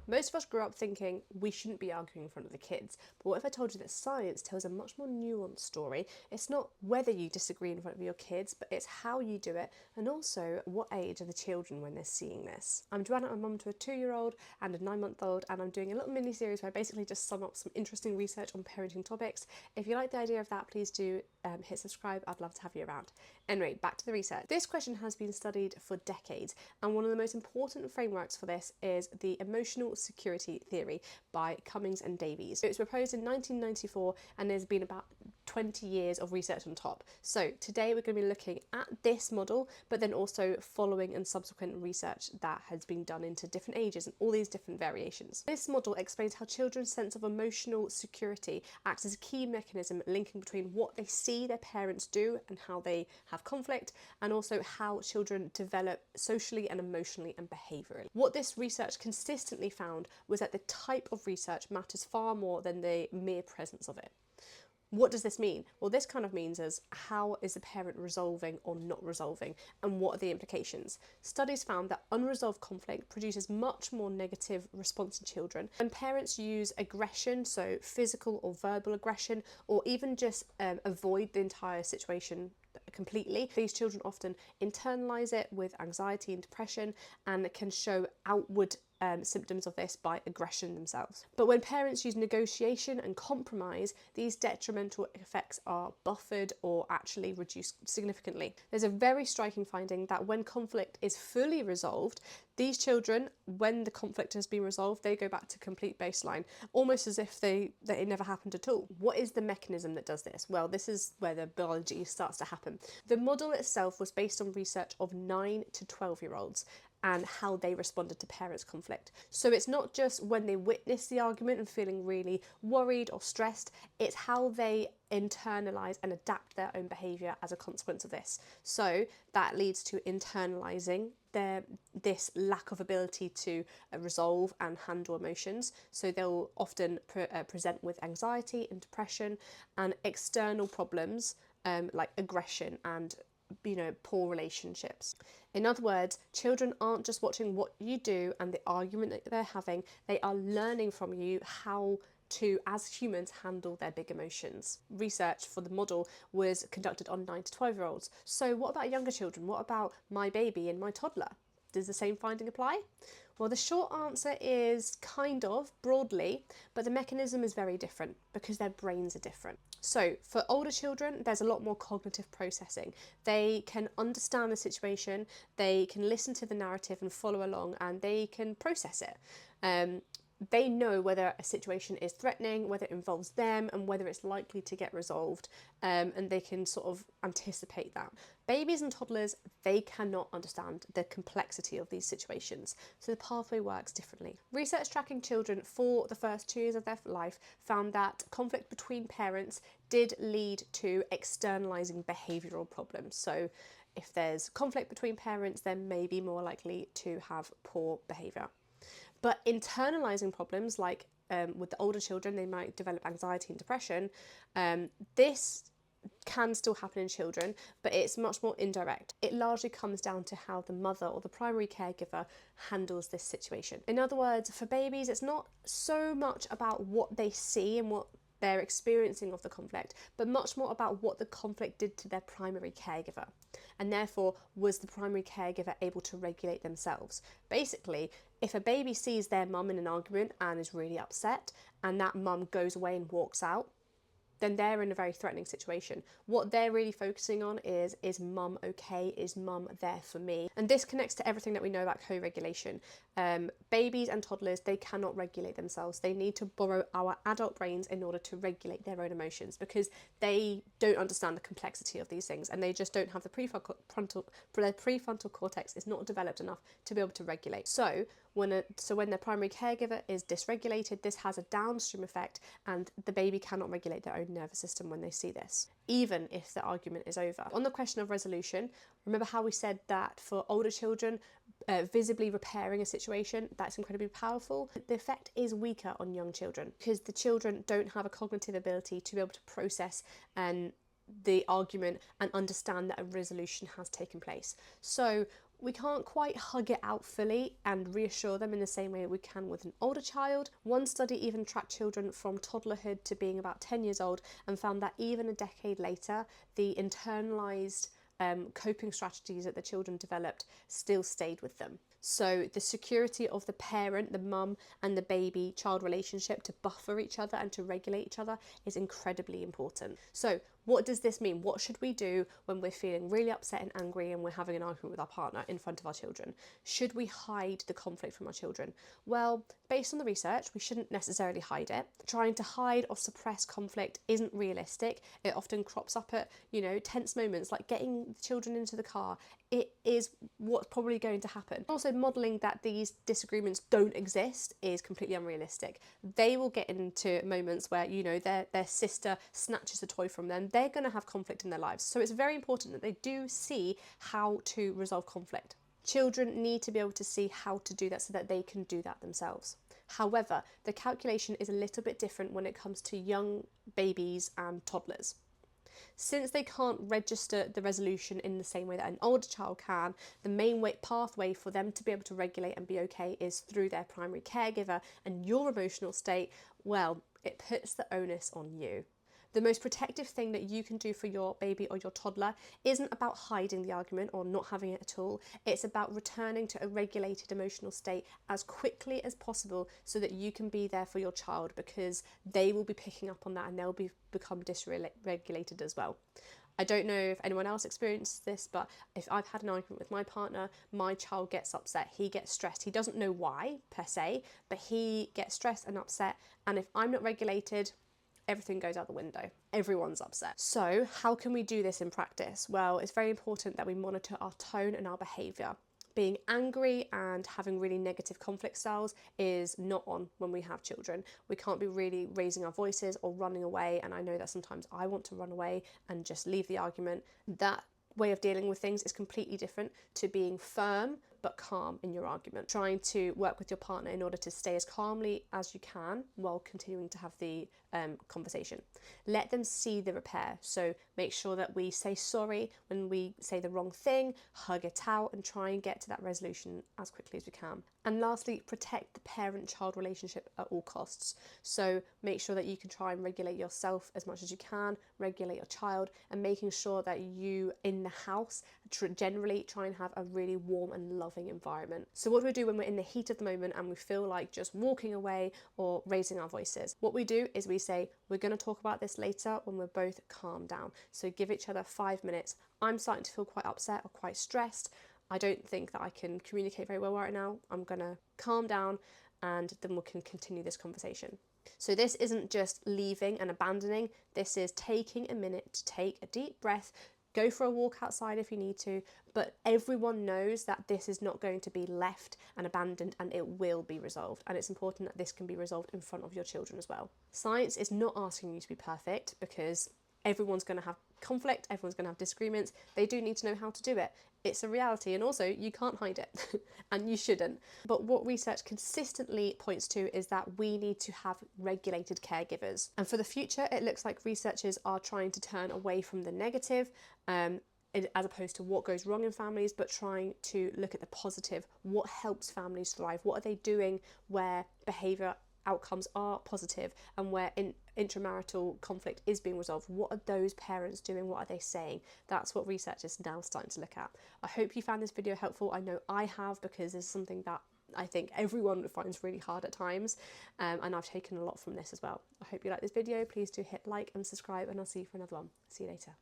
Most of us grew up thinking we shouldn't be arguing in front of the kids, but what if I told you that science tells a much more nuanced story? It's not whether you disagree in front of your kids, but it's how you do it, and also what age are the children when they're seeing this. I'm Joanna, I'm mum to a 2-year-old and a 9-month-old, and I'm doing a little mini series where I basically just sum up some interesting research on parenting topics. If you like the idea of that, please do hit subscribe. I'd love to have you around. Anyway, back to the research. This question has been studied for decades, and one of the most important frameworks for this is the emotional security theory by Cummings and Davies. It was proposed in 1994, and there's been about 20 years of research on top. So today we're going to be looking at this model, but then also following and subsequent research that has been done into different ages and all these different variations. This model explains how children's sense of emotional security acts as a key mechanism linking between what they see their parents do and how they have conflict, and also how children develop socially and emotionally and behaviourally. What this research consistently found was that the type of research matters far more than the mere presence of it. What does this mean? Well, this kind of means is how is the parent resolving or not resolving, and what are the implications? Studies found that unresolved conflict produces much more negative response in children. When parents use aggression, so physical or verbal aggression, or even just avoid the entire situation completely, these children often internalize it with anxiety and depression, and can show outward symptoms of this by aggression themselves. But when parents use negotiation and compromise, these detrimental effects are buffered or actually reduced significantly. There's a very striking finding that when conflict is fully resolved, these children, when the conflict has been resolved, they go back to complete baseline, almost as if it never happened at all. What is the mechanism that does this? Well, this is where the biology starts to happen. The model itself was based on research of 9 to 12-year-olds and how they responded to parents' conflict. So it's not just when they witness the argument and feeling really worried or stressed, it's how they internalise and adapt their own behaviour as a consequence of this. So that leads to internalising this lack of ability to resolve and handle emotions. So they'll often present with anxiety and depression and external problems like aggression and poor relationships. In other words, children aren't just watching what you do and the argument that they're having, they are learning from you how to, as humans, handle their big emotions. Research for the model was conducted on 9 to 12-year-olds. So what about younger children? What about my baby and my toddler? Does the same finding apply? Well, the short answer is kind of, broadly, but the mechanism is very different because their brains are different. So for older children, there's a lot more cognitive processing. They can understand the situation, they can listen to the narrative and follow along, and they can process it. They know whether a situation is threatening, whether it involves them, and whether it's likely to get resolved, and they can sort of anticipate that. Babies and toddlers, they cannot understand the complexity of these situations, so the pathway works differently. Research tracking children for the first 2 years of their life found that conflict between parents did lead to externalizing behavioural problems. So if there's conflict between parents, they may be more likely to have poor behaviour. But internalising problems, like with the older children, they might develop anxiety and depression. This can still happen in children, but it's much more indirect. It largely comes down to how the mother or the primary caregiver handles this situation. In other words, for babies, it's not so much about what they see and what they're experiencing of the conflict, but much more about what the conflict did to their primary caregiver. And therefore, was the primary caregiver able to regulate themselves? Basically, if a baby sees their mum in an argument and is really upset, and that mum goes away and walks out, then they're in a very threatening situation. What they're really focusing on is mum okay? Is mum there for me? And this connects to everything that we know about co-regulation. Babies and toddlers, they cannot regulate themselves. They need to borrow our adult brains in order to regulate their own emotions, because they don't understand the complexity of these things, and they just don't have the prefrontal cortex is not developed enough to be able to regulate. So when their primary caregiver is dysregulated, this has a downstream effect, and the baby cannot regulate their own nervous system when they see this, even if the argument is over. On the question of resolution, remember how we said that for older children, visibly repairing a situation, that's incredibly powerful. The effect is weaker on young children because the children don't have a cognitive ability to be able to process the argument and understand that a resolution has taken place. So We can't quite hug it out fully and reassure them in the same way we can with an older child. One study even tracked children from toddlerhood to being about 10 years old and found that even a decade later, the internalised coping strategies that the children developed still stayed with them. So the security of the parent, the mum and the baby child relationship to buffer each other and to regulate each other is incredibly important. So what does this mean? What should we do when we're feeling really upset and angry and we're having an argument with our partner in front of our children? Should we hide the conflict from our children? Well, based on the research, we shouldn't necessarily hide it. Trying to hide or suppress conflict isn't realistic. It often crops up at, tense moments like getting the children into the car. It is what's probably going to happen. Also, modelling that these disagreements don't exist is completely unrealistic. They will get into moments where, their sister snatches a toy from them. They're going to have conflict in their lives. So it's very important that they do see how to resolve conflict. Children need to be able to see how to do that so that they can do that themselves. However, the calculation is a little bit different when it comes to young babies and toddlers. Since they can't register the resolution in the same way that an older child can, the main pathway for them to be able to regulate and be okay is through their primary caregiver, and your emotional state, well, it puts the onus on you. The most protective thing that you can do for your baby or your toddler isn't about hiding the argument or not having it at all. It's about returning to a regulated emotional state as quickly as possible so that you can be there for your child, because they will be picking up on that and they'll become dysregulated as well. I don't know if anyone else experiences this, but if I've had an argument with my partner, my child gets upset, he gets stressed. He doesn't know why per se, but he gets stressed and upset. And if I'm not regulated, everything goes out the window. Everyone's upset. So how can we do this in practice? Well, it's very important that we monitor our tone and our behaviour. Being angry and having really negative conflict styles is not on when we have children. We can't be really raising our voices or running away. And I know that sometimes I want to run away and just leave the argument. That way of dealing with things is completely different to being firm but calm in your argument. Trying to work with your partner in order to stay as calmly as you can while continuing to have the conversation. Let them see the repair. So make sure that we say sorry when we say the wrong thing, hug it out, and try and get to that resolution as quickly as we can. And lastly, protect the parent-child relationship at all costs. So make sure that you can try and regulate yourself as much as you can, regulate your child, and making sure that you in the house generally try and have a really warm and loving environment. So what do we do when we're in the heat of the moment and we feel like just walking away or raising our voices? What we do is we say, we're going to talk about this later when we're both calmed down. So give each other 5 minutes. I'm starting to feel quite upset or quite stressed. I don't think that I can communicate very well right now. I'm going to calm down and then we can continue this conversation. So this isn't just leaving and abandoning. This is taking a minute to take a deep breath, go for a walk outside if you need to, but everyone knows that this is not going to be left and abandoned, and it will be resolved. And it's important that this can be resolved in front of your children as well. Science is not asking you to be perfect, because everyone's going to have conflict, everyone's going to have disagreements. They do need to know how to do it. It's a reality, and also you can't hide it and you shouldn't. But what research consistently points to is that we need to have regulated caregivers. And for the future, it looks like researchers are trying to turn away from the negative as opposed to what goes wrong in families, but trying to look at the positive. What helps families thrive? What are they doing where behaviour outcomes are positive and where intramarital conflict is being resolved? What are those parents doing? What are they saying? That's what research is now starting to look at. I hope you found this video helpful. I know I have, because it's something that I think everyone finds really hard at times, and I've taken a lot from this as well. I hope you like this video. Please do hit like and subscribe, and I'll see you for another one. See you later.